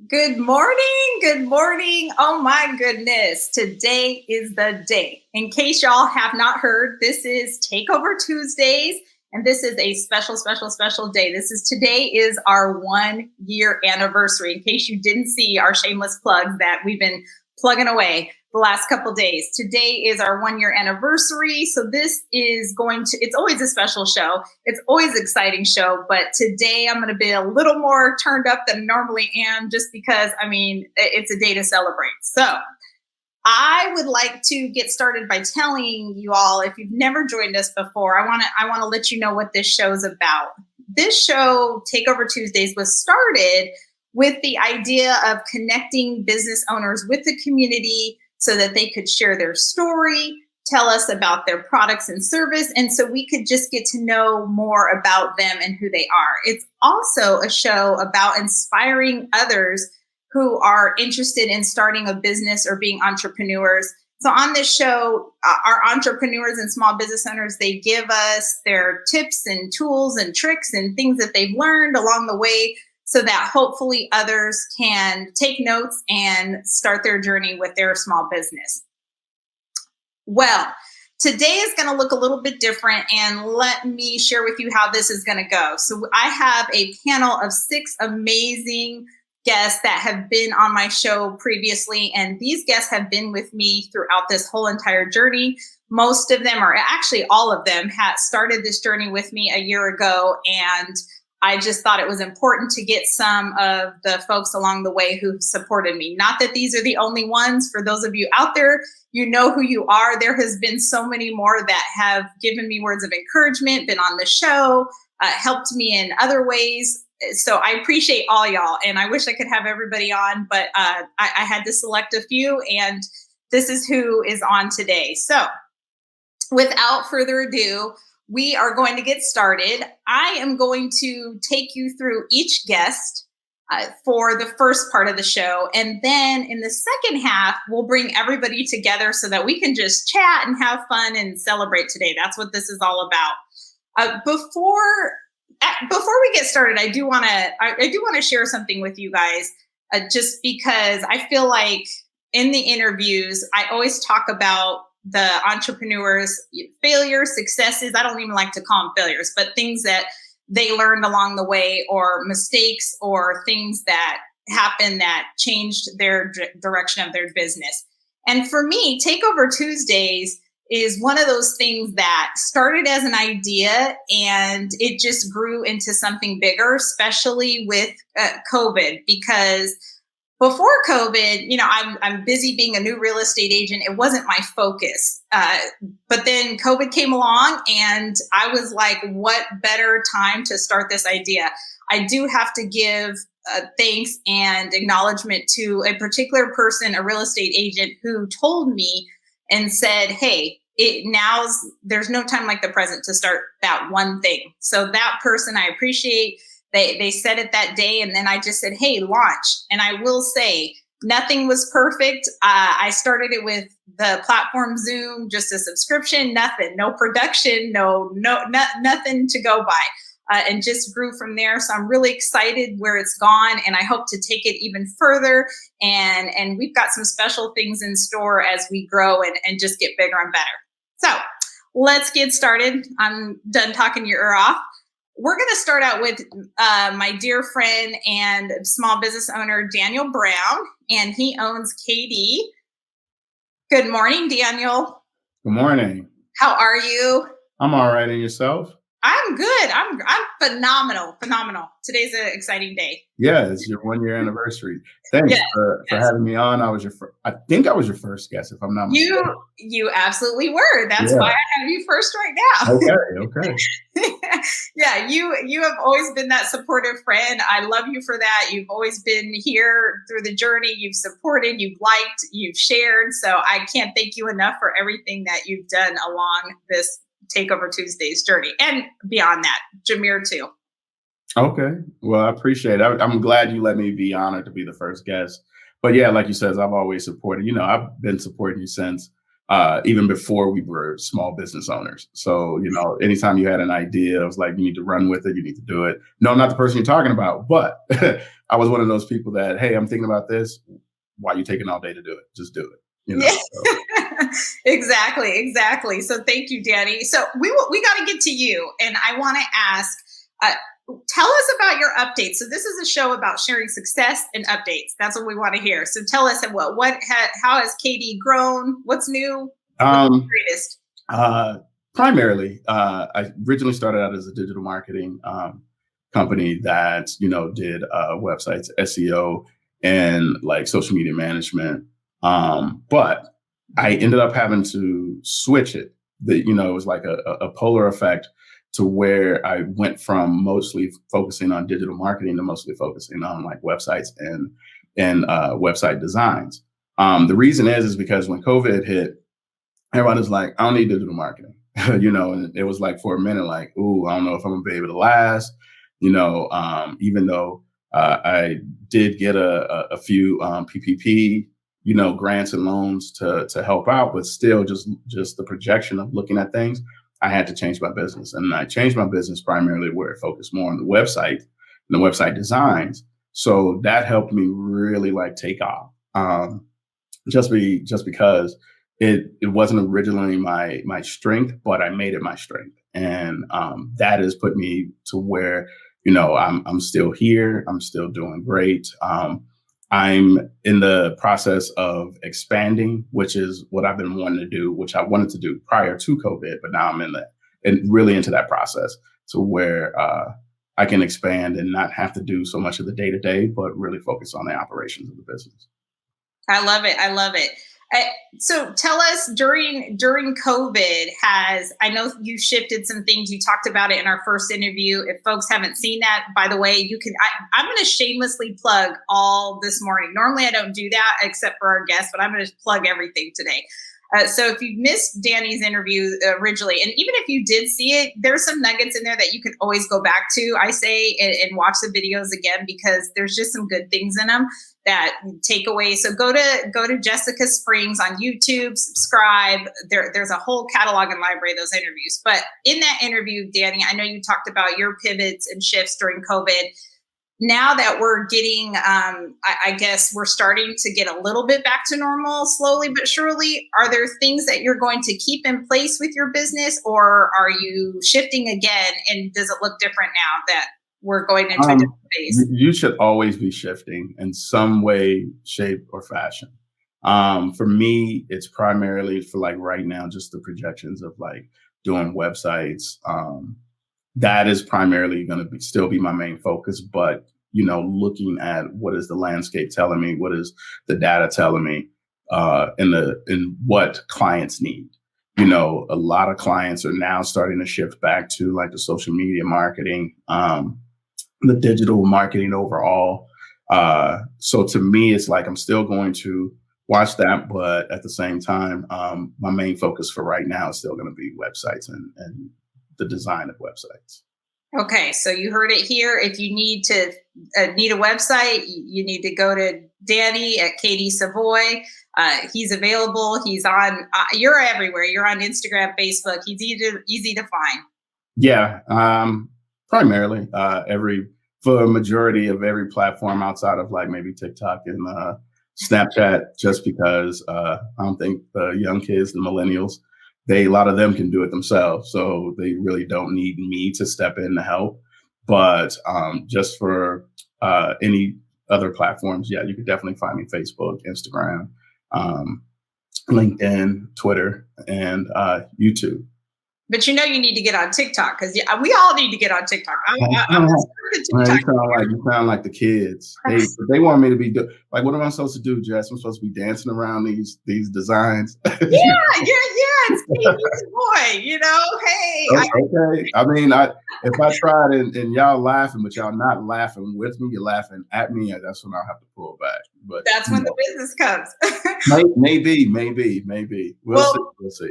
Good morning. Good morning. Oh my goodness. Today is the day. In case y'all have not heard, this is Takeover Tuesdays, and this is a special day. Today is our 1 year anniversary. In case you didn't see our shameless plugs that we've been plugging away the last couple days. Today is our 1 year anniversary. So it's always a special show. It's always an exciting show. But today I'm going to be a little more turned up than I normally am just because, it's a day to celebrate. So I would like to get started by telling you all, if you've never joined us before, I want to let you know what this show is about. This show, Takeover Tuesdays, was started with the idea of connecting business owners with the community so that they could share their story, tell us about their products and service, and so we could just get to know more about them and who they are. It's also a show about inspiring others who are interested in starting a business or being entrepreneurs. So on this show, our entrepreneurs and small business owners, they give us their tips and tools and tricks and things that they've learned along the way so that hopefully others can take notes and start their journey with their small business. Well, today is going to look a little bit different, and let me share with you how this is going to go. So I have a panel of 6 amazing guests that have been on my show previously, and these guests have been with me throughout this whole entire journey. Most of them, or actually all of them, had started this journey with me a year ago, and I just thought it was important to get some of the folks along the way who supported me. Not that these are the only ones. For those of you out there, you know who you are. There has been so many more that have given me words of encouragement, been on the show, helped me in other ways. So I appreciate all y'all, and I wish I could have everybody on, but I had to select a few, and this is who is on today. So without further ado, we are going to get started. I am going to take you through each guest for the first part of the show. And then in the second half, we'll bring everybody together so that we can just chat and have fun and celebrate today. That's what this is all about. Before we get started, I do want to share something with you guys, just because I feel like in the interviews, I always talk about the entrepreneurs' failures, successes. I don't even like to call them failures, but things that they learned along the way, or mistakes, or things that happened that changed their direction of their business. And for me, Takeover Tuesdays is one of those things that started as an idea and it just grew into something bigger, especially with COVID, because before COVID, I'm busy being a new real estate agent. It wasn't my focus. But then COVID came along and I was like, what better time to start this idea? I do have to give thanks and acknowledgement to a particular person, a real estate agent, who told me and said, hey, there's no time like the present to start that one thing. So that person, I appreciate. They said it that day, and then I just said, hey, launch. And I will say, nothing was perfect. I started it with the platform Zoom, just a subscription, nothing, no production, nothing to go by, and just grew from there. So I'm really excited where it's gone, and I hope to take it even further. And we've got some special things in store as we grow and just get bigger and better. So let's get started. I'm done talking your ear off. We're going to start out with my dear friend and small business owner, Daniel Brown, and he owns Kadee. Good morning, Daniel. Good morning. How are you? I'm all right. And yourself? I'm good. I'm phenomenal. Today's an exciting day. Yeah, it's your 1 year anniversary. Thanks for having me on. I think I was your first guest, if I'm not mistaken. You absolutely were. That's why I have you first right now. Okay. Yeah, you have always been that supportive friend. I love you for that. You've always been here through the journey. You've supported, you've liked, you've shared. So I can't thank you enough for everything that you've done along this Takeover Tuesdays journey, and beyond that, Jameer too. Okay. Well, I appreciate it. I'm glad you let me be honored to be the first guest. But yeah, like you said, I've always supported, I've been supporting you since even before we were small business owners. So, anytime you had an idea, it was like, you need to run with it. You need to do it. No, I'm not the person you're talking about, but I was one of those people that, hey, I'm thinking about this. Why are you taking all day to do it? Just do it. Yeah. So. Exactly. So thank you, Danny. So we got to get to you. And I want to ask, tell us about your updates. So this is a show about sharing success and updates. That's what we want to hear. So tell us how has Kadee grown? What's new? What's the greatest? Primarily, I originally started out as a digital marketing company that, did websites, SEO, and like social media management. But I ended up having to switch it. It was like a polar effect to where I went from mostly focusing on digital marketing to mostly focusing on like websites and website designs. The reason is because when COVID hit, everyone was like, I don't need digital marketing, and it was like for a minute, like, ooh, I don't know if I'm gonna be able to last, even though I did get a few PPP, grants and loans to help out, but still just the projection of looking at things, I had to change my business. And I changed my business primarily where it focused more on the website and the website designs. So that helped me really like take off. Just because it wasn't originally my strength, but I made it my strength. And that has put me to where, I'm still here. I'm still doing great. I'm in the process of expanding, which is what I've been wanting to do, which I wanted to do prior to COVID, but now I'm really into that process to where I can expand and not have to do so much of the day-to-day, but really focus on the operations of the business. I love it. So tell us during COVID, I know you shifted some things. You talked about it in our first interview. If folks haven't seen that, by the way, I'm going to shamelessly plug all this morning. Normally I don't do that except for our guests, but I'm going to plug everything today. So if you missed Danny's interview originally, and even if you did see it, there's some nuggets in there that you can always go back to, I say, and watch the videos again, because there's just some good things in them that take away. So go to Jessica Springs on YouTube, subscribe. There's a whole catalog and library of those interviews. But in that interview, Danny, I know you talked about your pivots and shifts during COVID. Now that we're getting, I guess we're starting to get a little bit back to normal slowly but surely. Are there things that you're going to keep in place with your business, or are you shifting again? And does it look different now that we're going into a different phase? You should always be shifting in some way, shape, or fashion. For me, it's primarily for like right now, just the projections of like doing websites. That is primarily going to still be my main focus, but looking at what is the landscape telling me, what is the data telling me, in what clients need. A lot of clients are now starting to shift back to like the social media marketing, the digital marketing overall. So to me, it's like I'm still going to watch that, but at the same time, my main focus for right now is still going to be websites and the design of websites. Okay, so you heard it here. If you need a website, you need to go to Danny at Kadee Savoy. He's available. He's on. You're everywhere. You're on Instagram, Facebook. He's easy to find. Yeah, primarily for a majority of every platform outside of like maybe TikTok and Snapchat, just because I don't think the young kids, the millennials, a lot of them can do it themselves. So they really don't need me to step in to help. But just for any other platforms, yeah, you could definitely find me Facebook, Instagram, LinkedIn, Twitter, and YouTube. But you need to get on TikTok, because we all need to get on TikTok. You sound like the kids. They want me to be like, what am I supposed to do, Jess? I'm supposed to be dancing around these designs. Yeah. It's Kadee Boy. Hey. Okay. I mean, if I tried and y'all laughing, but y'all not laughing with me, you're laughing at me, and that's when I'll have to pull back. But that's when the business comes. Maybe. We'll see.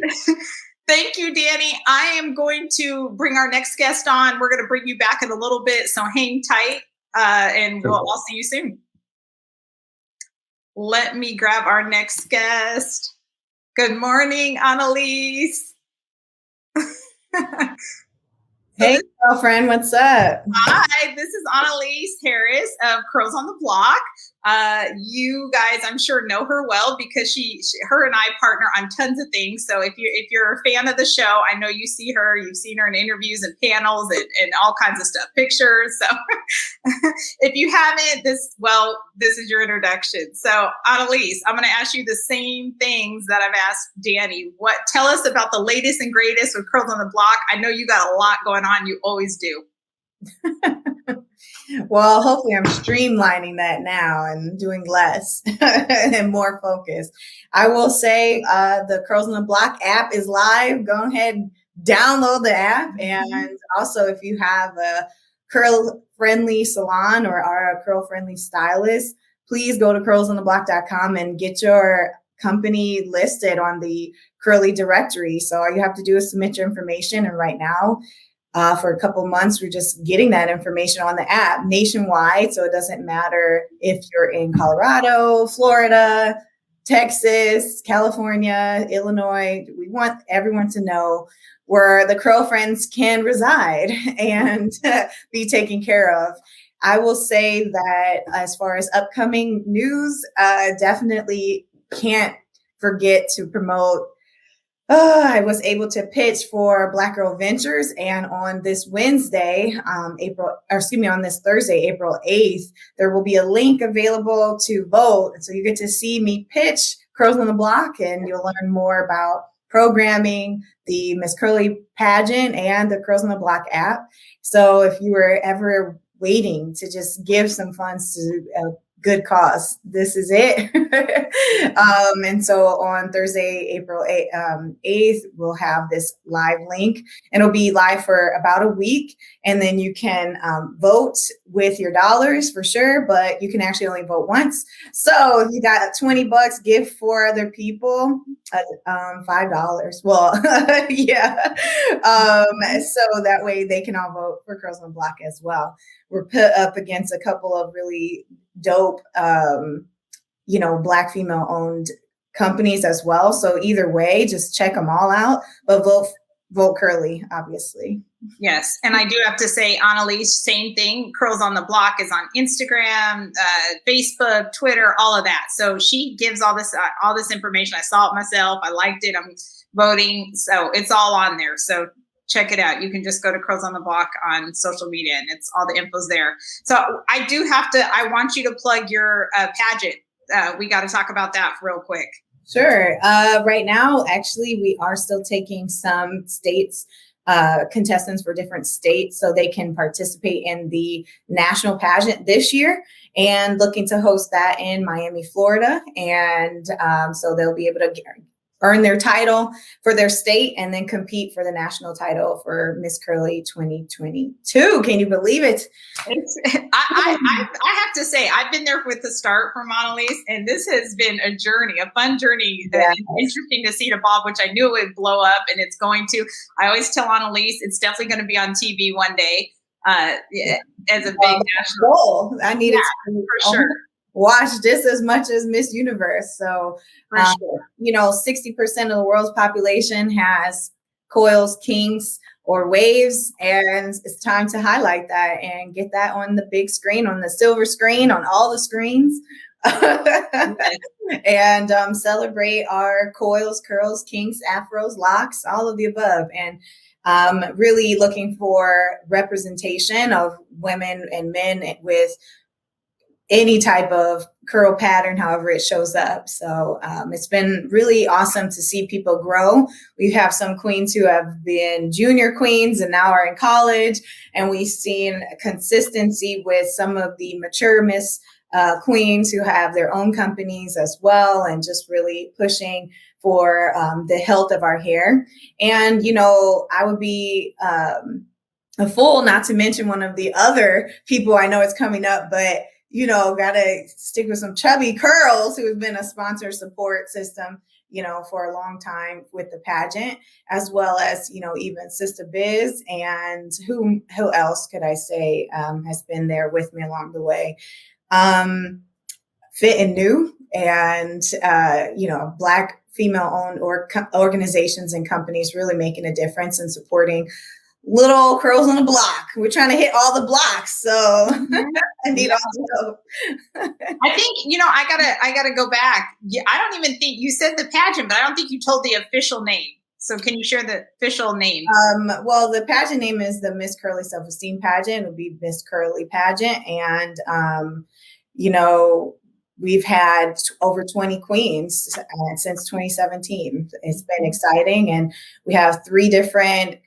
Thank you, Danny. I am going to bring our next guest on. We're going to bring you back in a little bit, so hang tight, and I'll see you soon. Let me grab our next guest. Good morning, Analise. Hey, girlfriend, what's up? Hi, this is Analise Harris of Curls on the Block. You guys, I'm sure, know her well because her and I partner on tons of things. So if you're a fan of the show, I know you see her. You've seen her in interviews and panels and all kinds of stuff, pictures. So if you haven't, this is your introduction. So Analise, I'm going to ask you the same things that I've asked Danny. Tell us about the latest and greatest with Curls on the Block. I know you got a lot going on. You always do. Well, hopefully I'm streamlining that now and doing less and more focus. I will say the Curls on the Block app is live. Go ahead and download the app. And also, if you have a curl-friendly salon or are a curl-friendly stylist, please go to curlsontheblock.com and get your company listed on the Curly directory. So all you have to do is submit your information. And right now, for a couple months, we're just getting that information on the app nationwide. So it doesn't matter if you're in Colorado, Florida, Texas, California, Illinois. We want everyone to know where the Curl Friends can reside and be taken care of. I will say that as far as upcoming news, definitely can't forget to promote. I was able to pitch for Black Girl Ventures, and on this Thursday, April 8th, there will be a link available to vote. So you get to see me pitch Curls on the Block, and you'll learn more about programming, the Miss Curly pageant, and the Curls on the Block app. So if you were ever waiting to just give some funds to a good cause, this is it. And so on Thursday, April 8th, we'll have this live link, and it'll be live for about a week. And then you can vote with your dollars for sure, but you can actually only vote once. So if you got $20, give for other people, $5. Well, yeah. So that way they can all vote for Curls on the Block as well. We're put up against a couple of really dope, Black female owned companies as well. So either way, just check them all out, but vote Curly, obviously. Yes. And I do have to say, Analise, same thing. Curls on the Block is on Instagram, Facebook, Twitter, all of that. So she gives all this information. I saw it myself. I liked it. I'm voting. So it's all on there. So check it out. You can just go to Curls on the Block on social media, and it's all the info's there. So I want you to plug your pageant. We got to talk about that real quick. Sure. Right now, actually, we are still taking some states, contestants for different states, so they can participate in the national pageant this year, and looking to host that in Miami, Florida. And so they'll be able to earn their title for their state and then compete for the national title for Miss Curly 2022. Can you believe it? I have to say, I've been there with the start for Analise, and this has been a journey, a fun journey that is interesting to see it evolve, which I knew it would blow up, and it's going to. I always tell Analise it's definitely going to be on TV one day as a big national goal. I need it for sure. Watch this as much as Miss Universe. So, sure. 60% of the world's population has coils, kinks, or waves, and it's time to highlight that and get that on the big screen, on the silver screen, on all the screens, and celebrate our coils, curls, kinks, afros, locks, all of the above. And really looking for representation of women and men with any type of curl pattern, however it shows up. So it's been really awesome to see people grow. We have some queens who have been junior queens and now are in college, and we've seen consistency with some of the mature Miss queens who have their own companies as well, and just really pushing for the health of our hair. And, I would be a fool not to mention one of the other people. I know it's coming up, but gotta stick with some Chubby Curls, who has been a sponsor support system, for a long time with the pageant, as well as, even Sister Biz, and who else could I say has been there with me along the way. Fit and New, and, Black female-owned organizations and companies really making a difference and supporting little curls on the block. We're trying to hit all the blocks, so I need all the help. I think, I gotta go back. I don't even think you said the pageant, but I don't think you told the official name. So can you share the official name? Well, the pageant name is the Miss Curly Self-Esteem Pageant. It would be Miss Curly Pageant. And, we've had over 20 queens since 2017. It's been exciting. And we have 3 different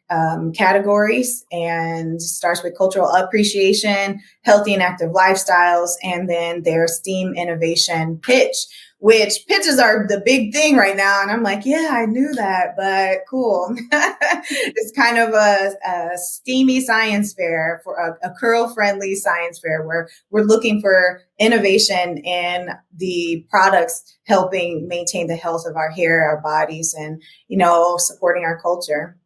categories, and starts with cultural appreciation, healthy and active lifestyles, and then their STEAM innovation pitch, which pitches are the big thing right now. And I'm like, yeah, I knew that, but cool. It's kind of a steamy science fair, for a curl-friendly science fair, where we're looking for innovation in the products helping maintain the health of our hair, our bodies, and, supporting our culture.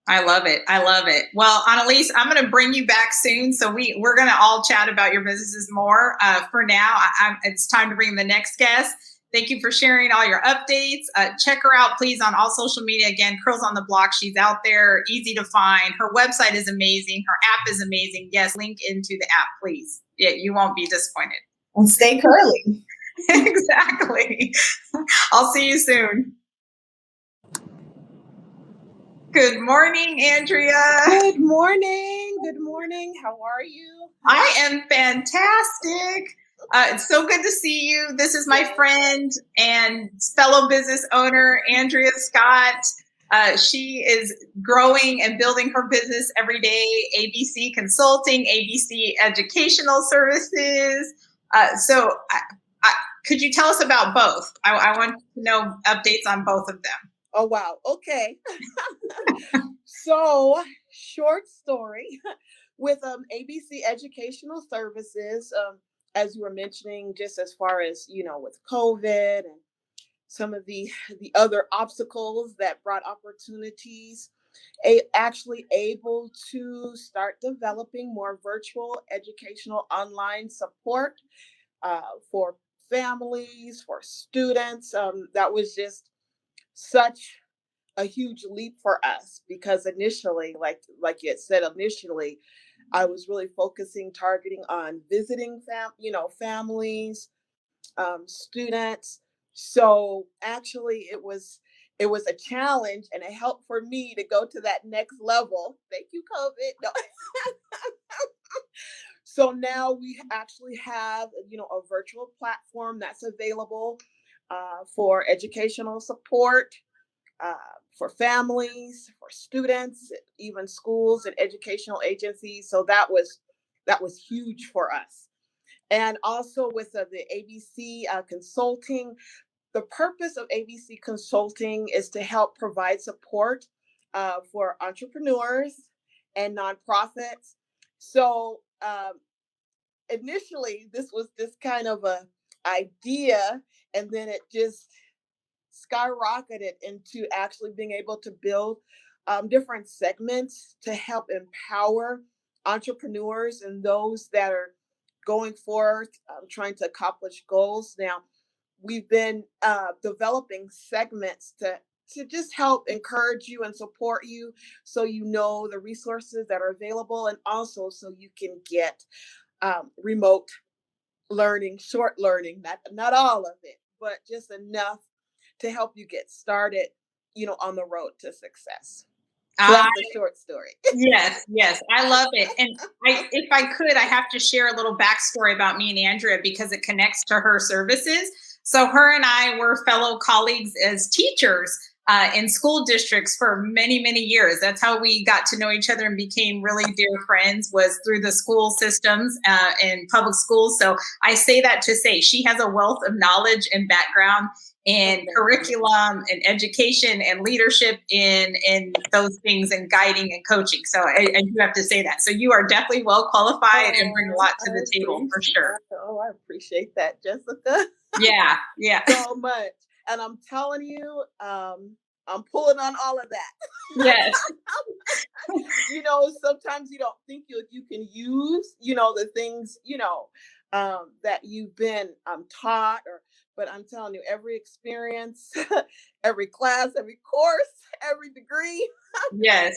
I love it. I love it. Well, Analise, I'm going to bring you back soon. So we're going to all chat about your businesses more. For now, it's time to bring the next guest. Thank you for sharing all your updates. Check her out, please, on all social media. Again, Curls on the Block. She's out there, easy to find. Her website is amazing. Her app is amazing. Yes, link into the app, please. Yeah, you won't be disappointed. And stay curly. Exactly. I'll see you soon. Good morning, Andrea. Good morning. Good morning. How are you? I am fantastic. It's so good to see you. This is my friend and fellow business owner, Andrea Scott. She is growing and building her business every day. A.B.C. Consulting, A.B.C. Educational Services. So could you tell us about both? I want to know updates on both of them. Oh, wow. Okay. So, short story with A.B.C. Educational Services, as you were mentioning, just as far as, with COVID and some of the other obstacles that brought opportunities, actually able to start developing more virtual educational online support for families, for students. That was just such a huge leap for us, because initially, like you had said, I was really targeting on visiting families, students. So actually it was a challenge and a help for me to go to that next level. Thank you, COVID. No. So now we actually have, a virtual platform that's available for educational support, for families, for students, even schools and educational agencies. So that was huge for us. And also with the A.B.C. Consulting, the purpose of A.B.C. Consulting is to help provide support for entrepreneurs and nonprofits. So initially, this was this kind of a idea, and then it just skyrocketed into actually being able to build different segments to help empower entrepreneurs and those that are going forth, trying to accomplish goals. Now, we've been developing segments to just help encourage you and support you, so the resources that are available, and also so you can get remote learning, short learning, not all of it, but just enough to help you get started, on the road to success. So that's the short story. Yes. I love it. And if I could, I have to share a little backstory about me and Andrea, because it connects to her services. So her and I were fellow colleagues as teachers in school districts for many, many years. That's how we got to know each other and became really dear friends, was through the school systems in public schools. So I say that to say she has a wealth of knowledge and background in curriculum and education and leadership in those things, and guiding and coaching. So I do have to say that. So you are definitely well qualified and bring a lot to the table for sure. Oh, I appreciate that, Jessica. Yeah. So much. And I'm telling you, I'm pulling on all of that. Yes. Sometimes you don't think you can use, the things, that you've been taught, but I'm telling you, every experience, every class, every course, every degree, Yes.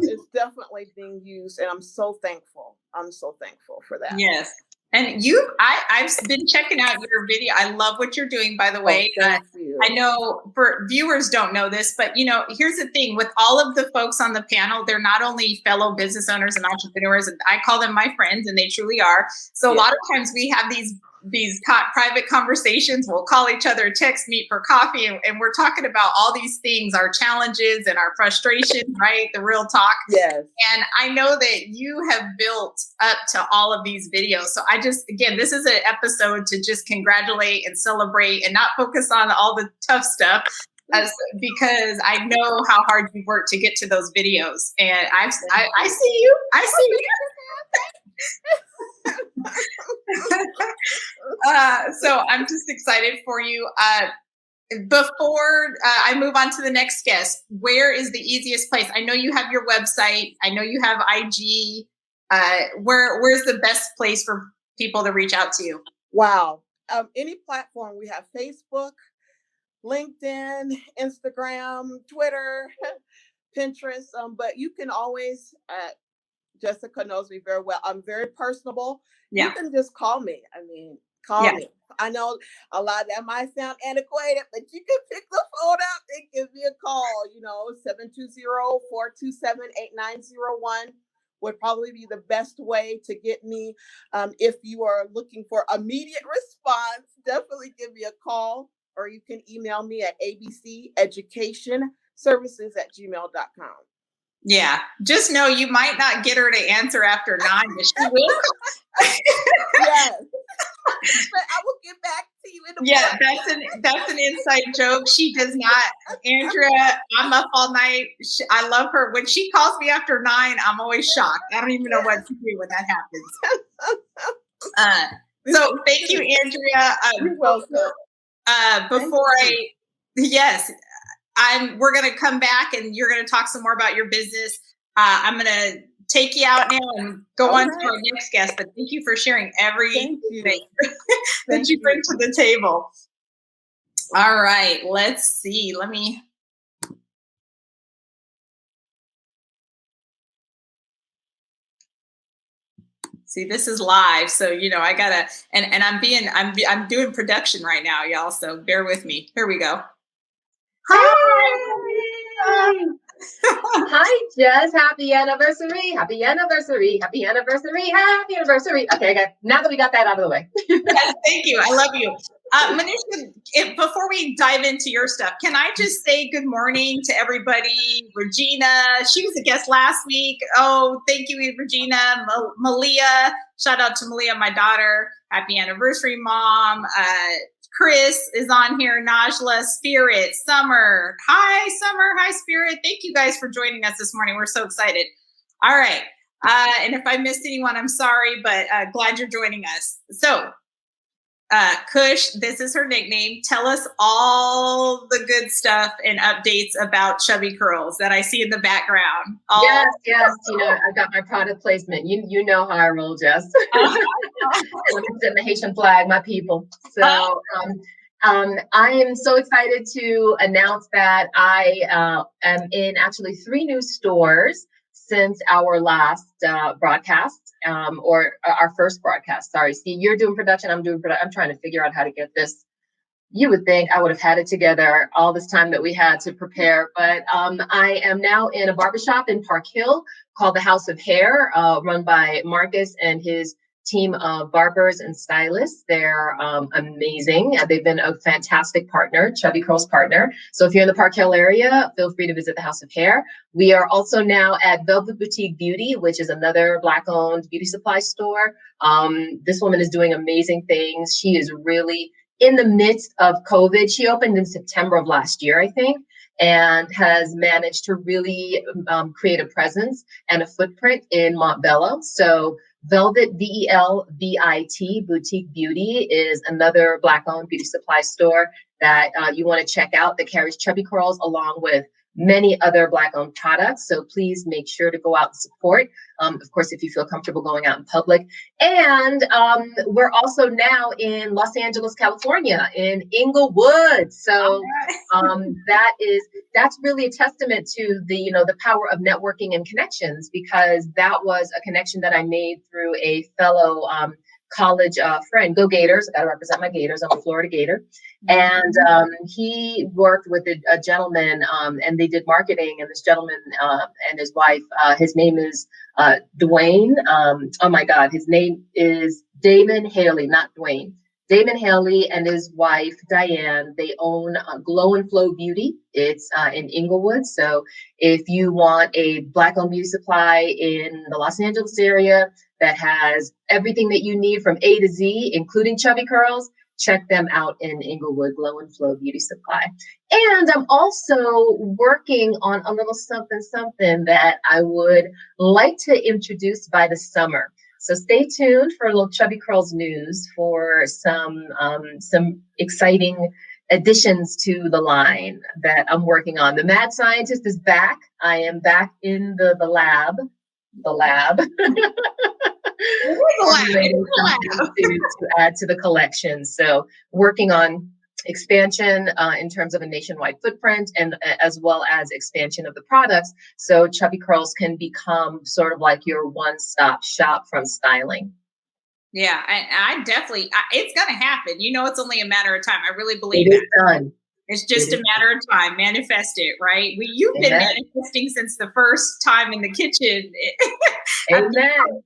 is definitely being used, and I'm so thankful. I'm so thankful for that. Yes. And I've been checking out your video. I love what you're doing, by the way. Thank you. I know for viewers don't know this, but here's the thing with all of the folks on the panel, they're not only fellow business owners and entrepreneurs, and I call them my friends, and they truly are. So a lot of times we have these private conversations. We'll call each other, text, meet for coffee, and we're talking about all these things, our challenges and our frustrations, right? The real talk. Yes. And I know that you have built up to all of these videos. So again, this is an episode to just congratulate and celebrate and not focus on all the tough stuff, because I know how hard you worked to get to those videos. And I see you. I see you. So I'm just excited for you. Before I move on to the next guest, where is the easiest place? I know you have your website. I know you have IG. Where's the best place for people to reach out to you? Wow. Any platform. We have Facebook, LinkedIn, Instagram, Twitter, Pinterest. But you can always, Jessica knows me very well. I'm very personable. Yeah. You can just call me. I mean, call me. I know a lot of that might sound antiquated, but you can pick the phone up and give me a call. 720-427-8901 would probably be the best way to get me. If you are looking for immediate response, definitely give me a call, or you can email me at abceducationservices@gmail.com. Yeah, just know you might not get her to answer after 9, but she will. Yes. But I will get back to you in the morning. That's an inside joke. She does not. Andrea, I'm up all night. I love her. When she calls me after 9, I'm always shocked. I don't even know what to do when that happens. So thank you, Andrea. You're welcome. We're going to come back and you're going to talk some more about your business. I'm going to take you out now and go on to our next guest, but thank you for sharing everything that you bring to the table. All right, let's see. See, this is live, so I gotta, and I'm doing production right now, y'all. So bear with me. Here we go. Hi. Hi, Jess. Happy anniversary. Happy anniversary. Happy anniversary. Happy anniversary. Okay. Now that we got that out of the way. Yes, thank you. I love you. Manushka, before we dive into your stuff, can I just say good morning to everybody? Regina, she was a guest last week. Oh, thank you, Regina. Malia, shout out to Malia, my daughter. Happy anniversary, Mom. Chris is on here. Najla, Spirit, Summer. Hi, Summer. Hi, Spirit. Thank you guys for joining us this morning. We're so excited. All right. And if I missed anyone, I'm sorry, but glad you're joining us. So, Kush, this is her nickname. Tell us all the good stuff and updates about Chubby Curls that I see in the background. Yes. I've got my product placement. You know how I roll, Jess. I'm representing the Haitian flag, my people. So I am so excited to announce that I am in actually 3 new stores since our last broadcast. Or our first broadcast. Sorry, Steve, you're doing production. I'm doing production. I'm trying to figure out how to get this. You would think I would have had it together all this time that we had to prepare. But I am now in a barbershop in Park Hill called the House of Hair, run by Marcus and his team of barbers and stylists. They're amazing. They've been a fantastic partner, Chubby Curls partner. So if you're in the Park Hill area, feel free to visit the House of Hair. We are also now at Velvet Boutique Beauty, which is another Black-owned beauty supply store. This woman is doing amazing things. She is really in the midst of COVID. She opened in September of last year, I think, and has managed to really create a presence and a footprint in Montbello. So Velvet, VELVIT Boutique Beauty is another Black-owned beauty supply store that you want to check out that carries Chubby Curls along with many other Black-owned products. So please make sure to go out and support. Of course, if you feel comfortable going out in public. And we're also now in Los Angeles, California, in Inglewood. So that's really a testament to the power of networking and connections, because that was a connection that I made through a fellow college friend. Go Gators! I got to represent my Gators. I'm a Florida Gator. And he worked with a gentleman, and they did marketing. And this gentleman and his wife, his name is Dwayne. Oh my God, his name is Damon Haley, not Dwayne. Damon Haley and his wife, Diane, they own Glow and Flow Beauty. It's in Inglewood. So if you want a Black-owned beauty supply in the Los Angeles area that has everything that you need from A to Z, including Chubby Curls, check them out in Inglewood, Glow and Flow Beauty Supply. And I'm also working on a little something that I would like to introduce by the summer. So stay tuned for a little Chubby Curls news for some exciting additions to the line that I'm working on. The Mad Scientist is back. I am back in the lab. To add to the collection. So working on expansion in terms of a nationwide footprint, and as well as expansion of the products, so Chubby Curls can become sort of like your one-stop shop from styling. Yeah, I definitely, it's going to happen. It's only a matter of time. I really believe it is done. It's just a matter of time. Manifest it, right? You've been manifesting since the first time in the kitchen. Amen.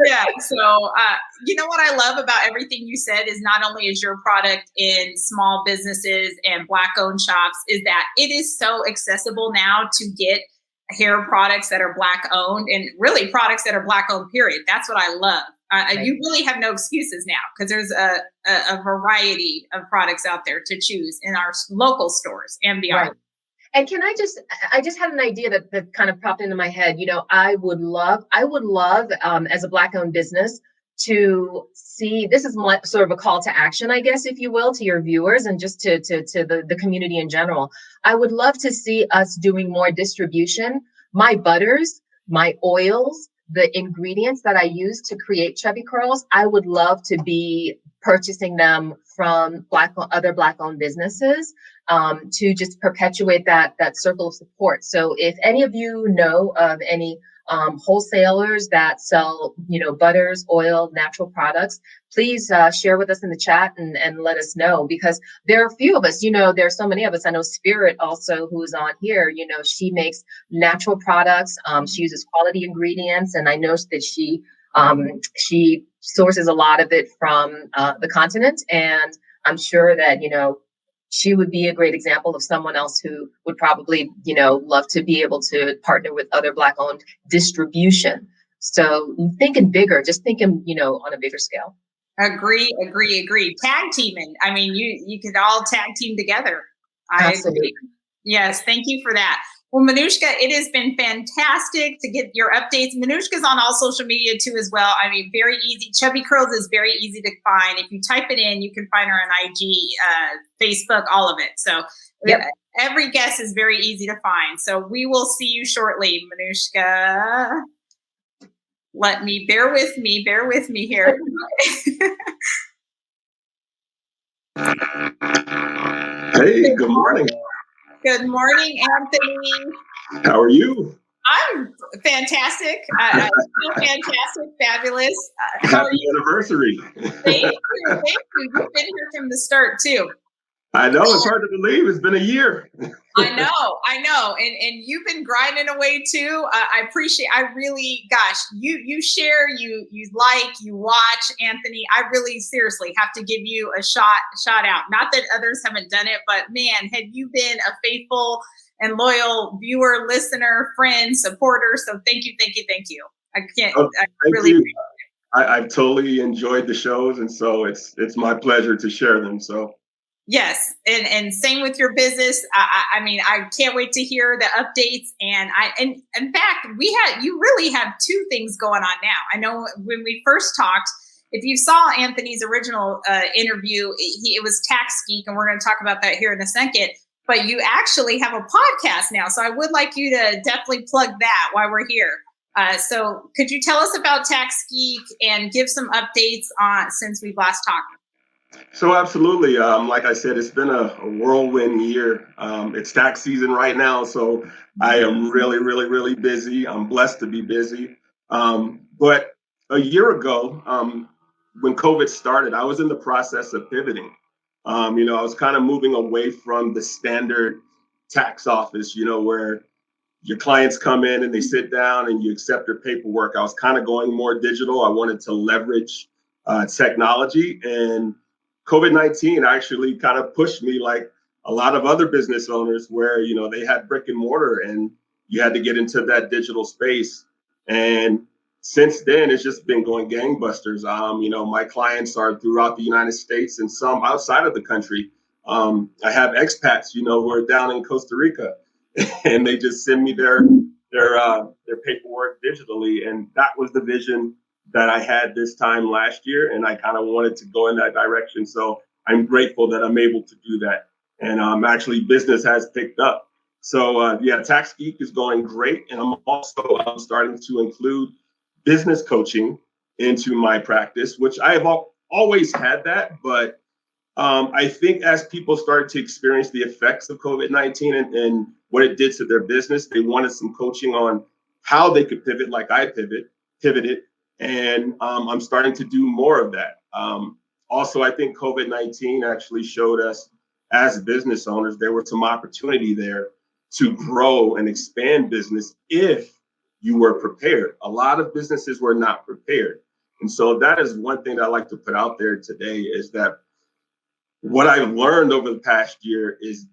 Yeah. So, what I love about everything you said is not only is your product in small businesses and Black-owned shops, is that it is so accessible now to get hair products that are Black-owned, and really products that are Black-owned, period. That's what I love. You really have no excuses now, because there's a variety of products out there to choose in our local stores and beyond. Right. And I just had an idea that kind of popped into my head. I would love as a Black-owned business to see, this is sort of a call to action, I guess, if you will, to your viewers and just to the community in general. I would love to see us doing more distribution. My butters, my oils, the ingredients that I use to create Chubby Curls, I would love to be purchasing them from other Black-owned businesses to just perpetuate that circle of support. So if any of you know of any wholesalers that sell, butters, oil, natural products, please share with us in the chat and let us know, because there are a few of us, there are so many of us. I know Spirit also, who's on here, she makes natural products. She uses quality ingredients, and I know that she sources a lot of it from the continent. And I'm sure that, she would be a great example of someone else who would probably, love to be able to partner with other Black-owned distribution. So thinking bigger, just thinking, on a bigger scale. Agree. Tag teaming. I mean, you could all tag team together. Absolutely. Agree. Yes. Thank you for that. Well, Manushkka, it has been fantastic to get your updates. Manushkka's on all social media too as well. I mean, very easy. Chubby Curls is very easy to find. If you type it in, you can find her on IG, Facebook, all of it. So every guest is very easy to find. So we will see you shortly, Manushkka. Bear with me here. Hey, good morning. Good morning, Anthony. How are you? I'm fantastic. I feel fantastic, fabulous. Happy anniversary. Thank you. You've been here from the start too. I know, it's hard to believe. It's been a year. I know. And you've been grinding away too. I appreciate, you share, you like, you watch, Anthony. I really seriously have to give you a shout out. Not that others haven't done it, but man, have you been a faithful and loyal viewer, listener, friend, supporter. So thank you. I really appreciate it. I've totally enjoyed the shows. And so it's my pleasure to share them. So. Yes. And same with your business. I mean, I can't wait to hear the updates. And in fact, you really have two things going on now. I know when we first talked, if you saw Anthony's original interview, it was Tax Geek, and we're going to talk about that here in a second. but you actually have a podcast now. So I would like you to definitely plug that while we're here. So could you tell us about Tax Geek and give some updates on since we've last talked? So absolutely. Like I said, it's been a whirlwind year. It's tax season right now, so I am really, really, really busy. I'm blessed to be busy. But a year ago, when COVID started, I was in the process of pivoting. I was kind of moving away from the standard tax office, where your clients come in and they sit down and you accept their paperwork. I was kind of going more digital. I wanted to leverage technology, and COVID-19 actually kind of pushed me like a lot of other business owners where, they had brick and mortar and you had to get into that digital space. And since then, it's just been going gangbusters. My clients are throughout the United States and some outside of the country. I have expats, who are down in Costa Rica, and they just send me their paperwork digitally. And that was the vision that I had this time last year, and I kind of wanted to go in that direction. So I'm grateful that I'm able to do that. And actually, business has picked up. So Tax Geek is going great, and I'm also starting to include business coaching into my practice, which I have always had that, but I think as people started to experience the effects of COVID-19 and what it did to their business, they wanted some coaching on how they could pivot like I pivoted. And I'm starting to do more of that. Also, I think COVID-19 actually showed us as business owners, there was some opportunity there to grow and expand business if you were prepared. A lot of businesses were not prepared. And so that is one thing that I like to put out there today is that what I've learned over the past year is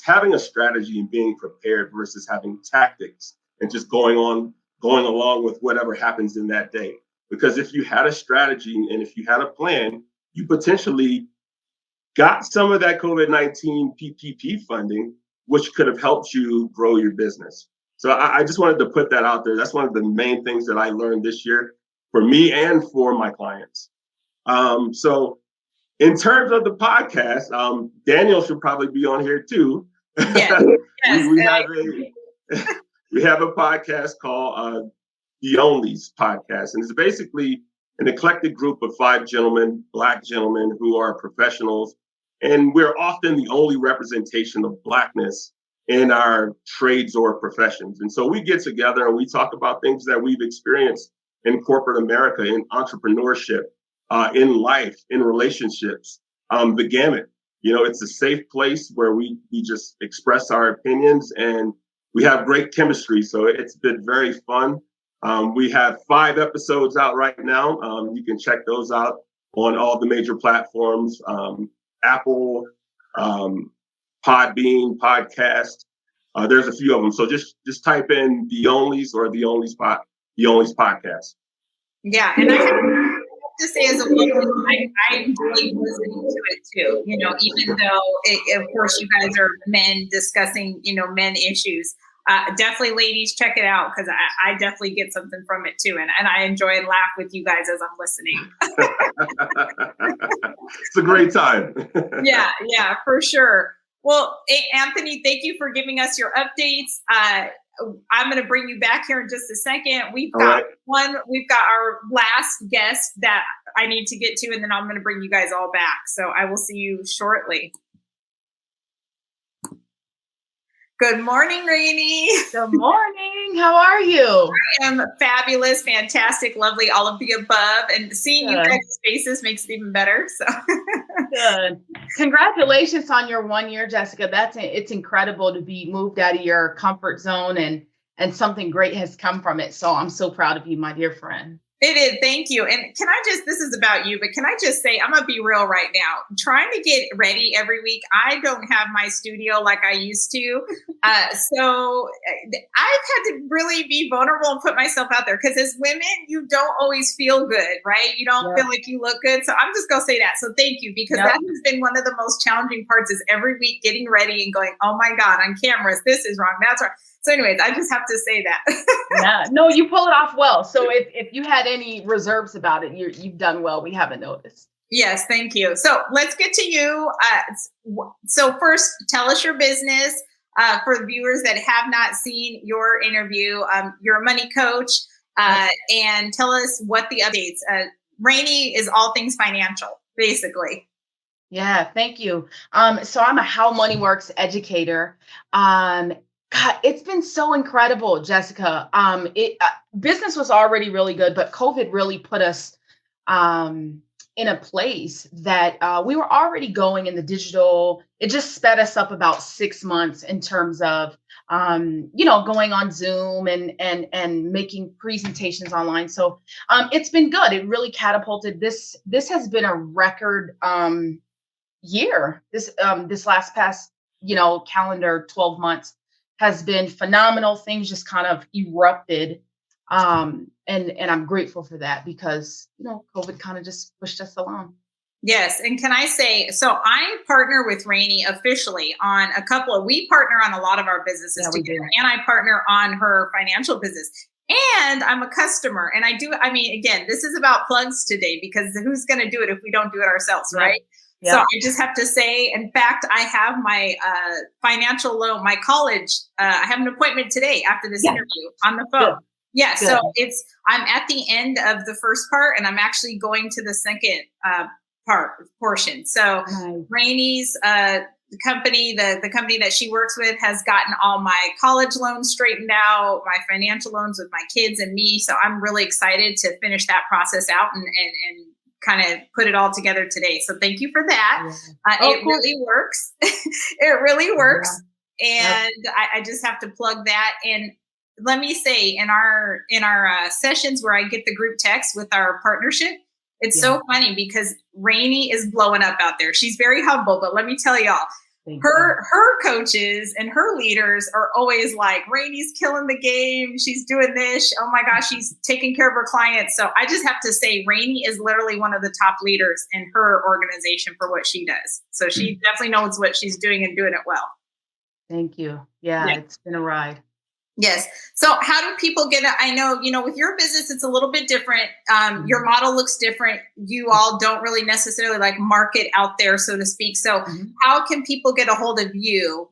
having a strategy and being prepared versus having tactics and just going along with whatever happens in that day. Because if you had a strategy and if you had a plan, you potentially got some of that COVID-19 PPP funding, which could have helped you grow your business. So I just wanted to put that out there. That's one of the main things that I learned this year for me and for my clients. So in terms of the podcast, Daniel should probably be on here too. Yes. we have a podcast called The Onlys Podcast, and it's basically an eclectic group of 5 gentlemen, Black gentlemen who are professionals, and we're often the only representation of Blackness in our trades or professions. And so we get together and we talk about things that we've experienced in corporate America, in entrepreneurship, in life, in relationships, the gamut. It's a safe place where we just express our opinions and we have great chemistry. So it's been very fun. We have 5 episodes out right now. You can check those out on all the major platforms, Apple, Podbean, Podcast. There's a few of them. So just type in The Onlys or The Onlys Podcast. Yeah, and I have to say as a woman, I enjoy listening to it too. Even though, of course, you guys are men discussing, men issues. Definitely, ladies, check it out because I definitely get something from it too, and I enjoy and laugh with you guys as I'm listening. It's a great time. Yeah, for sure. Well, Anthony, thank you for giving us your updates. I'm going to bring you back here in just a second. We've got our last guest that I need to get to, and then I'm going to bring you guys all back. So I will see you shortly. Good morning, Rhainy. Good morning. How are you? I am fabulous, fantastic, lovely, all of the above. And seeing you guys' faces makes it even better. So good. Congratulations on your 1 year, Jessica. It's incredible to be moved out of your comfort zone and something great has come from it. So I'm so proud of you, my dear friend. It is. Thank you. And this is about you, but can I just say, I'm going to be real right now. Trying to get ready every week. I don't have my studio like I used to. So I've had to really be vulnerable and put myself out there because as women, you don't always feel good, right? You don't feel like you look good. So I'm just going to say that. So thank you, because that has been one of the most challenging parts is every week getting ready and going, oh my God, on cameras, this is wrong. That's wrong. So anyways, I just have to say that. Yeah, no, you pull it off well. So if you had any reserves about it, you've done well. We haven't noticed. Yes, thank you. So let's get to you. So first, tell us your business. For the viewers that have not seen your interview, you're a money coach, and tell us what the updates. Rhainy is all things financial, basically. Yeah, thank you. So I'm a How Money Works educator. God, it's been so incredible, Jessica. Business was already really good, but COVID really put us in a place that we were already going in the digital. It just sped us up about 6 months in terms of going on Zoom and making presentations online. So it's been good. It really catapulted this. This has been a record year. This last past calendar 12 months has been phenomenal. Things just kind of erupted. And I'm grateful for that because, COVID kind of just pushed us along. Yes. And can I say, so I partner with Rhainy officially on we partner on a lot of our businesses together, and I partner on her financial business. And I'm a customer, and again, this is about plugs today because who's going to do it if we don't do it ourselves, right? Yeah. So I just have to say, in fact, I have my financial loan, my college, I have an appointment today after this interview on the phone. Good. Yeah. Good. So I'm at the end of the first part, and I'm actually going to the second portion. So Rainy's company, the company that she works with, has gotten all my college loans straightened out, my financial loans with my kids and me. So I'm really excited to finish that process out and kind of put it all together today. So thank you for that. It really works. It really works. Yeah. And I just have to plug that in. Let me say, in our sessions where I get the group text with our partnership, it's so funny because Rhainy is blowing up out there. She's very humble, but let me tell y'all, her coaches and her leaders are always like, Rainy's killing the game. She's doing this. Oh my gosh, she's taking care of her clients. So I just have to say, Rhainy is literally one of the top leaders in her organization for what she does. So she definitely knows what she's doing and doing it well. Thank you. Yeah. It's been a ride. Yes. So how do people get it? I know, with your business, it's a little bit different. Your model looks different. You all don't really necessarily market out there, so to speak. So how can people get a hold of you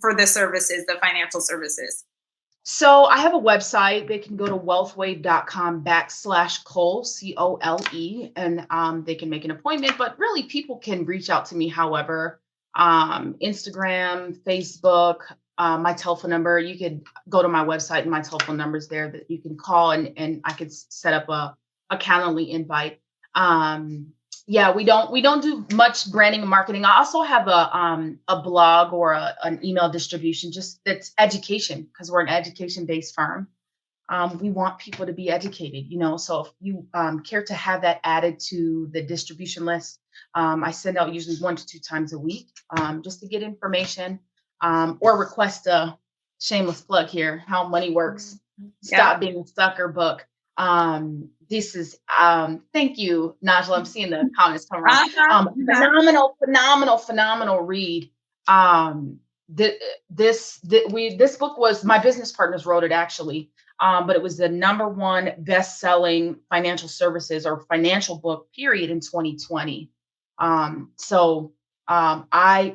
for the services, the financial services? So I have a website. They can go to wealthwave.com/Cole, COLE, and they can make an appointment. But really, people can reach out to me however, Instagram, Facebook, my telephone number. You could go to my website and my telephone number's there that you can call and I could set up a Calendly invite. We don't do much branding and marketing. I also have a blog or an email distribution, just that's education, because we're an education-based firm. We want people to be educated, so if you care to have that added to the distribution list, I send out usually 1 to 2 times a week just to get information. Or request a shameless plug here, How Money Works, Stop Being a Sucker book. This is, thank you, Najla. I'm seeing the comments come around. Phenomenal read. This book was, my business partners wrote it actually, but it was the #1 best-selling financial services or financial book period in 2020.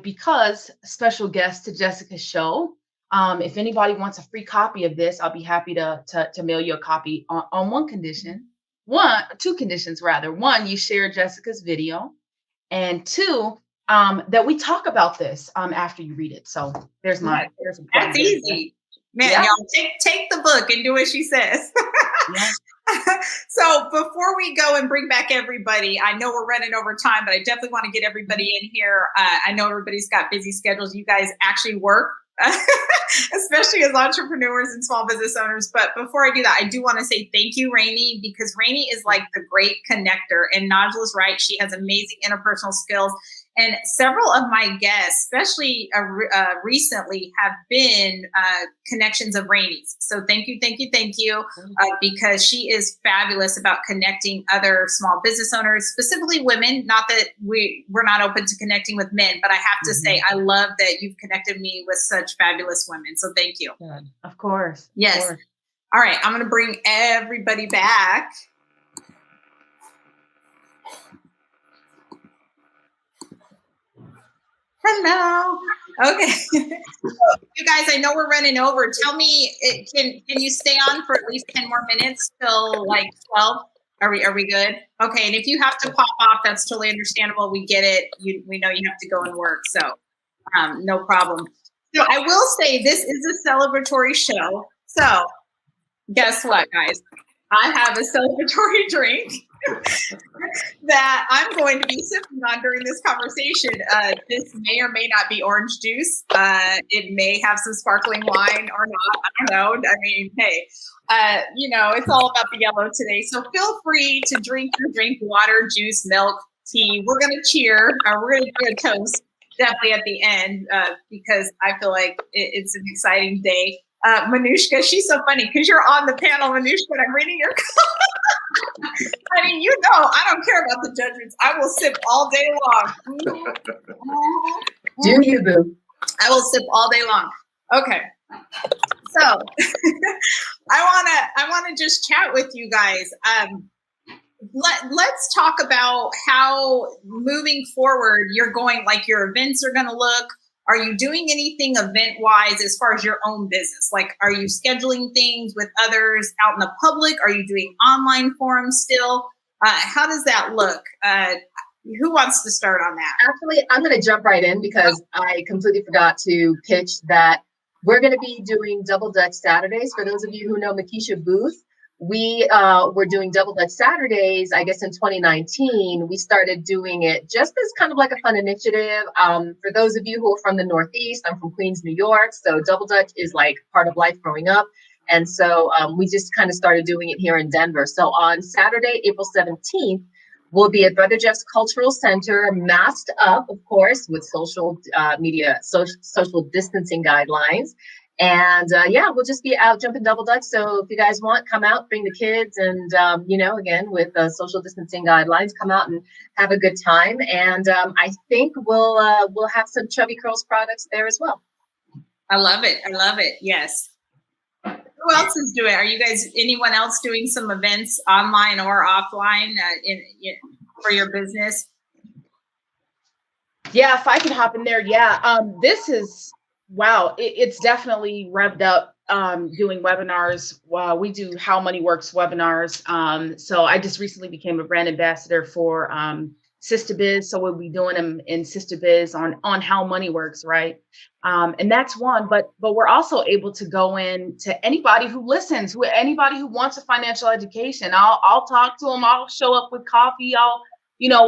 Because special guest to Jessica's show, if anybody wants a free copy of this, I'll be happy to mail you a copy on two conditions rather. 1, you share Jessica's video, and 2, that we talk about this that's easy, man. Y'all take the book and do what she says. So before we go and bring back everybody, I know we're running over time, but I definitely want to get everybody in here. I know everybody's got busy schedules. You guys actually work, especially as entrepreneurs and small business owners. But before I do that, I do want to say thank you, Rhainy, because Rhainy is like the great connector. And Najla's right. She has amazing interpersonal skills. And several of my guests, especially recently, have been connections of Rainy's. So thank you, because she is fabulous about connecting other small business owners, specifically women. Not that we're not open to connecting with men, but I have to say I love that you've connected me with such fabulous women. So thank you. Of course. Yes. Of course. All right. I'm going to bring everybody back. Hello. Okay. You guys, I know we're running over. Tell me, can you stay on for at least 10 more minutes till like 12? Are we good? Okay. And if you have to pop off, that's totally understandable. We get it. We know you have to go and work. So no problem. So I will say this is a celebratory show. So guess what, guys? I have a celebratory drink that I'm going to be sipping on during this conversation. This may or may not be orange juice. It may have some sparkling wine or not. I don't know. I mean, hey, it's all about the yellow today. So feel free to drink water, juice, milk, tea. We're going to cheer. We're going to do a toast definitely at the end because I feel like it's an exciting day. Manushkka, she's so funny because you're on the panel, Manushkka, and I'm reading your comments. I mean, I don't care about the judgments. I will sip all day long. Do you, boo? I will sip all day long. Okay. So I wanna just chat with you guys. Let's talk about how moving forward you're going, like your events are gonna look. Are you doing anything event-wise as far as your own business? Like, are you scheduling things with others out in the public? Are you doing online forums still? How does that look? Who wants to start on that? Actually, I'm going to jump right in because I completely forgot to pitch that we're going to be doing Double Dutch Saturdays. For those of you who know Makisha Booth, we were doing Double Dutch Saturdays, I guess in 2019. We started doing it just as kind of like a fun initiative. For those of you who are from the Northeast, I'm from Queens, New York. So Double Dutch is like part of life growing up. And so we just kind of started doing it here in Denver. So on Saturday, April 17th, we'll be at Brother Jeff's Cultural Center, masked up, of course, with social distancing guidelines. And we'll just be out jumping double dutch. So if you guys want, come out, bring the kids, and again with social distancing guidelines, come out and have a good time. And I think we'll have some Chubby Curls products there as well. I love it. Yes. Who else is doing? Are you guys? Anyone else doing some events online or offline for your business? Yeah, if I could hop in there. Yeah, this is. Wow, it's definitely revved up doing webinars. We do How Money Works webinars. So I just recently became a brand ambassador for SistaBiz. So we'll be doing them in SistaBiz on How Money Works, right? And that's one. But we're also able to go in to anybody who listens, anybody who wants a financial education. I'll talk to them. I'll show up with coffee.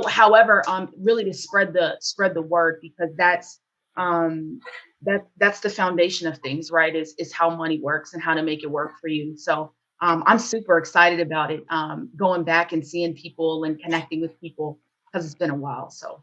However, really to spread the word, because that's the foundation of things, right? Is how money works and how to make it work for you. So I'm super excited about it. Going back and seeing people and connecting with people because it's been a while. So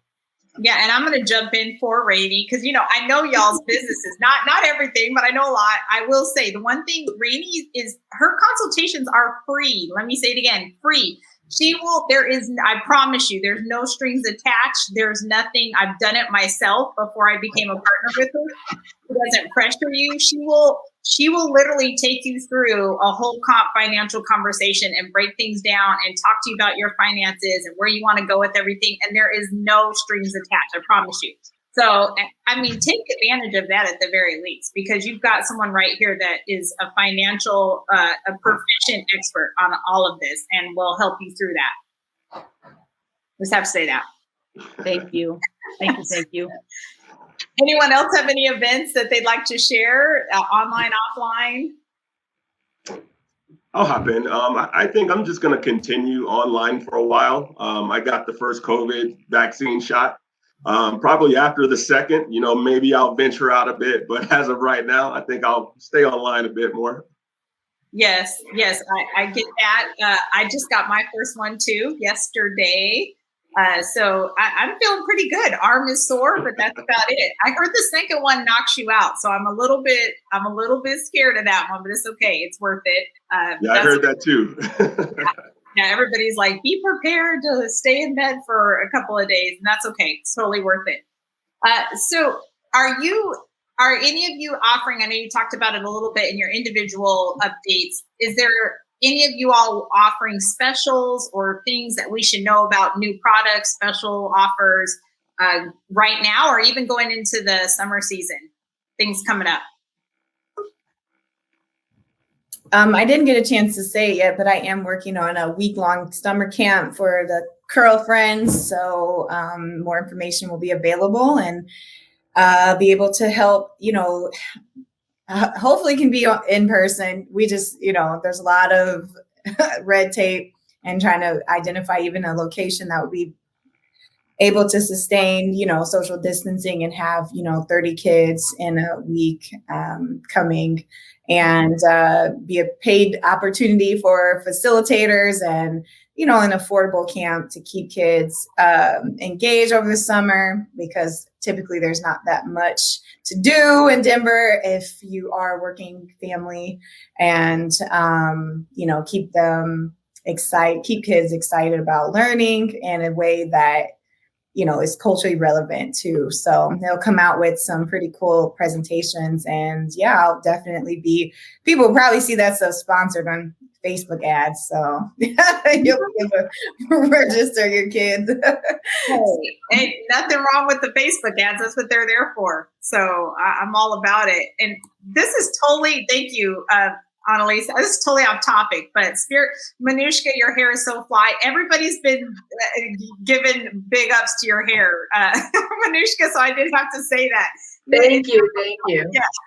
yeah, and I'm going to jump in for Rhainy because I know y'all's businesses, not everything, but I know a lot. I will say the one thing, Rhainy is her consultations are free. Let me say it again, free. I promise you, there's no strings attached. There's nothing. I've done it myself before I became a partner with her. She doesn't pressure you. She will literally take you through a whole financial conversation and break things down and talk to you about your finances and where you want to go with everything. And there is no strings attached. I promise you. So, I mean, take advantage of that at the very least, because you've got someone right here that is a financial, a proficient expert on all of this and will help you through that. Just have to say that. Thank you. Thank you. Anyone else have any events that they'd like to share, online, offline? I'll hop in. I think I'm just going to continue online for a while. I got the first COVID vaccine shot. Probably after the second, maybe I'll venture out a bit. But as of right now, I think I'll stay online a bit more. Yes, I get that. I just got my first one too yesterday. So I'm feeling pretty good. Arm is sore, but that's about it. I heard the second one knocks you out. So I'm a little bit scared of that one, but it's okay. It's worth it. Yeah, I heard that too. Yeah, everybody's like, be prepared to stay in bed for a couple of days, and that's okay. It's totally worth it. So are any of you offering, I know you talked about it a little bit in your individual updates, is there any of you all offering specials or things that we should know about, new products, special offers right now, or even going into the summer season? Things coming up. I didn't get a chance to say it yet, but I am working on a week-long summer camp for the Curl Friends. So more information will be available, and be able to help, hopefully can be in person. We just, there's a lot of red tape and trying to identify even a location that would be able to sustain, social distancing and have, 30 kids in a week coming, and be a paid opportunity for facilitators and, an affordable camp to keep kids engaged over the summer, because typically there's not that much to do in Denver if you are a working family, and, keep them excited, keep kids excited about learning in a way that is culturally relevant too. So they'll come out with some pretty cool presentations, and I'll definitely people will probably see that stuff sponsored on Facebook ads. So you'll be able to register your kids. Ain't nothing wrong with the Facebook ads. That's what they're there for. So I'm all about it. And this is totally, thank you, Analise. This is totally off topic, but Manushkka, your hair is so fly. Everybody's been giving big ups to your hair, Manushkka. So I did have to say that. Thank you. Yeah.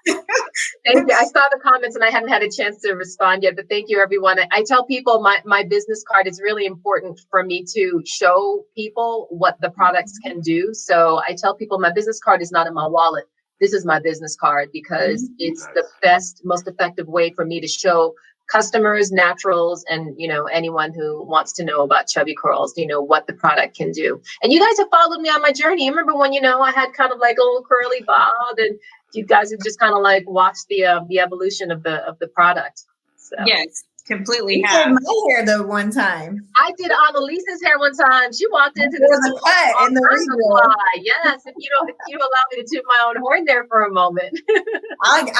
Thank you. I saw the comments and I haven't had a chance to respond yet, but thank you, everyone. I tell people my business card is really important for me to show people what the products can do. So I tell people my business card is not in my wallet. This is my business card, because it's the best, most effective way for me to show customers, naturals, and anyone who wants to know about Chubby Curls, what the product can do. And you guys have followed me on my journey. You remember when I had kind of like a little curly bob, and you guys have just kind of like watched the evolution of the product. So. Yes. Completely you have. did my hair the one time. I did Annalise's hair one time. She walked into there was a cut in the regrowth. Yes, if you allow me to toot my own horn there for a moment. I'll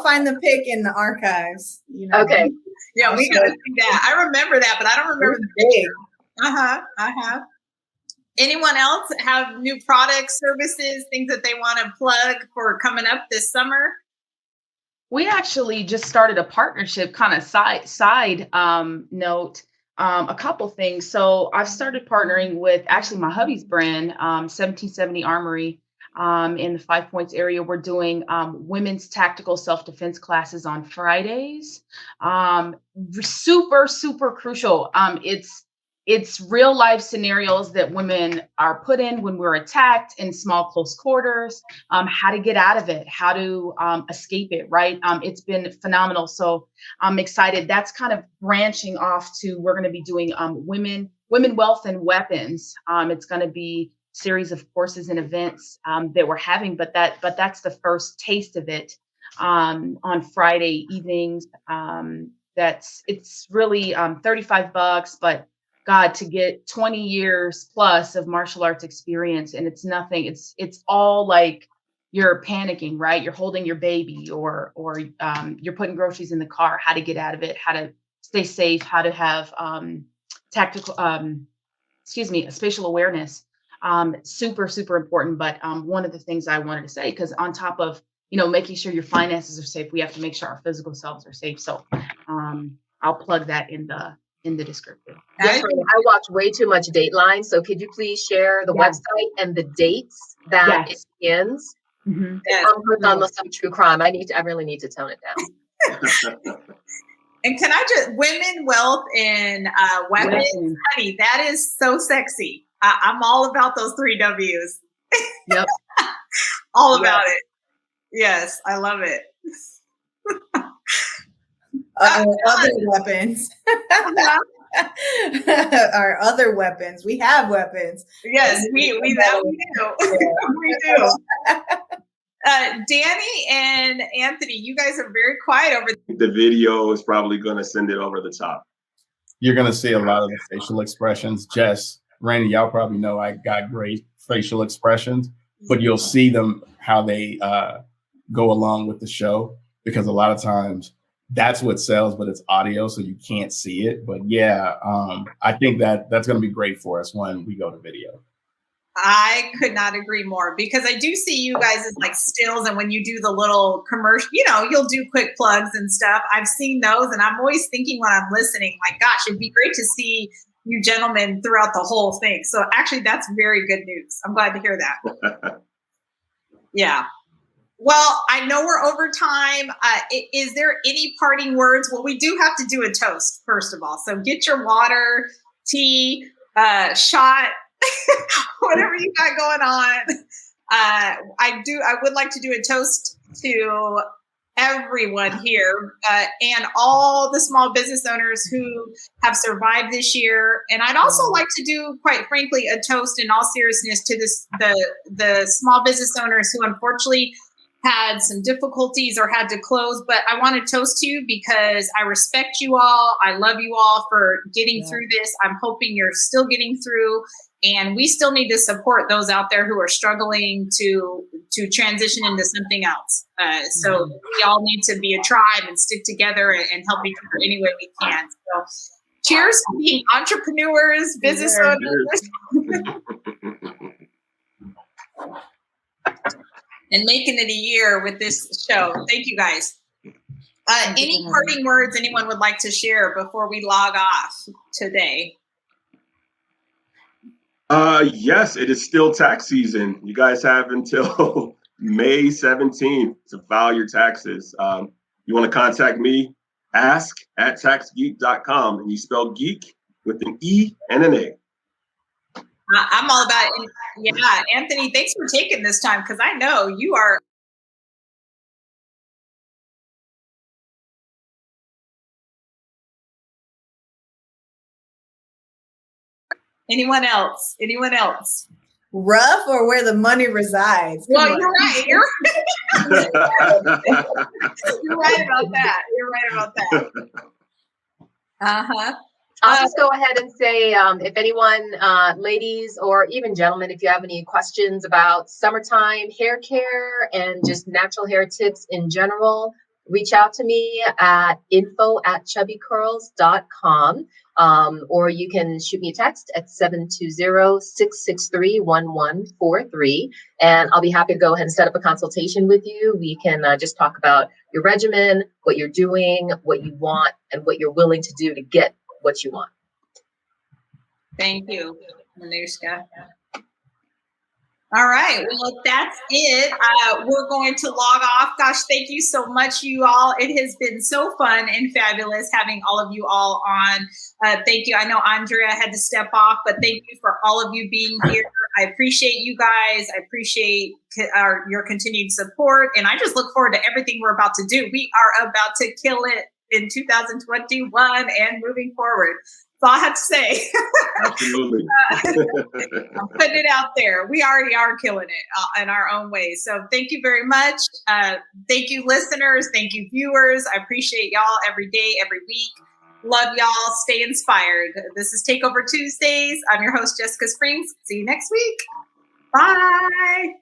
find the pic in the archives. Okay. Yeah, we gotta see that. I remember that, but I don't remember the big. Anyone else have new products, services, things that they want to plug for coming up this summer? We actually just started a partnership, kind of side note, a couple things. So I've started partnering with actually my hubby's brand, 1770 Armory, in the 5 Points area. We're doing women's tactical self-defense classes on Fridays. Super, super crucial. It's real life scenarios that women are put in when we're attacked in small, close quarters, how to get out of it, how to escape it, right? It's been phenomenal. So I'm excited. That's kind of branching off to, we're going to be doing women, wealth and weapons. It's going to be a series of courses and events that we're having, but that's the first taste of it on Friday evenings. It's really $35, but God, to get 20 years plus of martial arts experience, and it's nothing. It's all like you're panicking, right? You're holding your baby, or you're putting groceries in the car. How to get out of it? How to stay safe? How to have spatial awareness. Super, super important. But one of the things I wanted to say, because on top of making sure your finances are safe, we have to make sure our physical selves are safe. So I'll plug that in the description. Yes, I watch way too much Dateline. So could you please share the website and the dates that it ends? Mm-hmm. I'm hooked on some true crime. I really need to tone it down. And can I just, women, wealth, and weapons, honey, that is so sexy. I'm all about those 3 W's. Yep. All about it. Yes, I love it. Other weapons. Our other weapons. We have weapons. Yes, we do. We do. Danny and Anthony, you guys are very quiet over there. The video is probably going to send it over the top. You're going to see a lot of the facial expressions. Jess, Rhainy, y'all probably know I got great facial expressions, but you'll see them, how they go along with the show, because a lot of times that's what sells, but it's audio, so you can't see it. But I think that's going to be great for us when we go to video. I could not agree more, because I do see you guys as like stills, and when you do the little commercial, you know, you'll do quick plugs and stuff. I've seen those, and I'm always thinking when I'm listening, like, gosh, it'd be great to see you gentlemen throughout the whole thing. So actually, that's very good news. I'm glad to hear that. Yeah. Well, I know we're over time. Is there any parting words? Well, we do have to do a toast, first of all. So get your water, tea, shot, whatever you got going on. I would like to do a toast to everyone here and all the small business owners who have survived this year. And I'd also like to do, quite frankly, a toast in all seriousness to the small business owners who unfortunately had some difficulties or had to close. But I want to toast you because I respect you all. I love you all for getting through this. I'm hoping you're still getting through. And we still need to support those out there who are struggling to transition into something else. So we all need to be a tribe and stick together and help each other any way we can. So cheers to being entrepreneurs, business owners, and making it a year with this show. Thank you, guys. Any parting words anyone would like to share before we log off today? Yes, it is still tax season. You guys have until May 17th to file your taxes. You want to contact me, ask@taxgeek.com, and you spell geek with an E and an A. I'm all about it. Yeah, Anthony, thanks for taking this time, because I know you are. Anyone else? Anyone else? Rough, or where the money resides? Well, you're right. You're right about that. You're right about that. Uh-huh. I'll just go ahead and say, if anyone, ladies or even gentlemen, if you have any questions about summertime hair care and just natural hair tips in general, reach out to me at info@chubbycurls.com. Or you can shoot me a text at 720-663-1143. And I'll be happy to go ahead and set up a consultation with you. We can just talk about your regimen, what you're doing, what you want, and what you're willing to do to get what you want. Thank you, Manushkka. All right, well, that's it. We're going to log off. Gosh, thank you so much, you all. It has been so fun and fabulous having all of you all on. Thank you. I know Andrea had to step off, but thank you for all of you being here. I appreciate you guys. I appreciate your continued support. And I just look forward to everything we're about to do. We are about to kill it in 2021 and moving forward. That's all I have to say. Absolutely. I'm putting it out there. We already are killing it in our own way. So thank you very much. Thank you, listeners. Thank you, viewers. I appreciate y'all every day, every week. Love y'all. Stay inspired. This is Takeover Tuesdays. I'm your host, Jessica Springs. See you next week. Bye.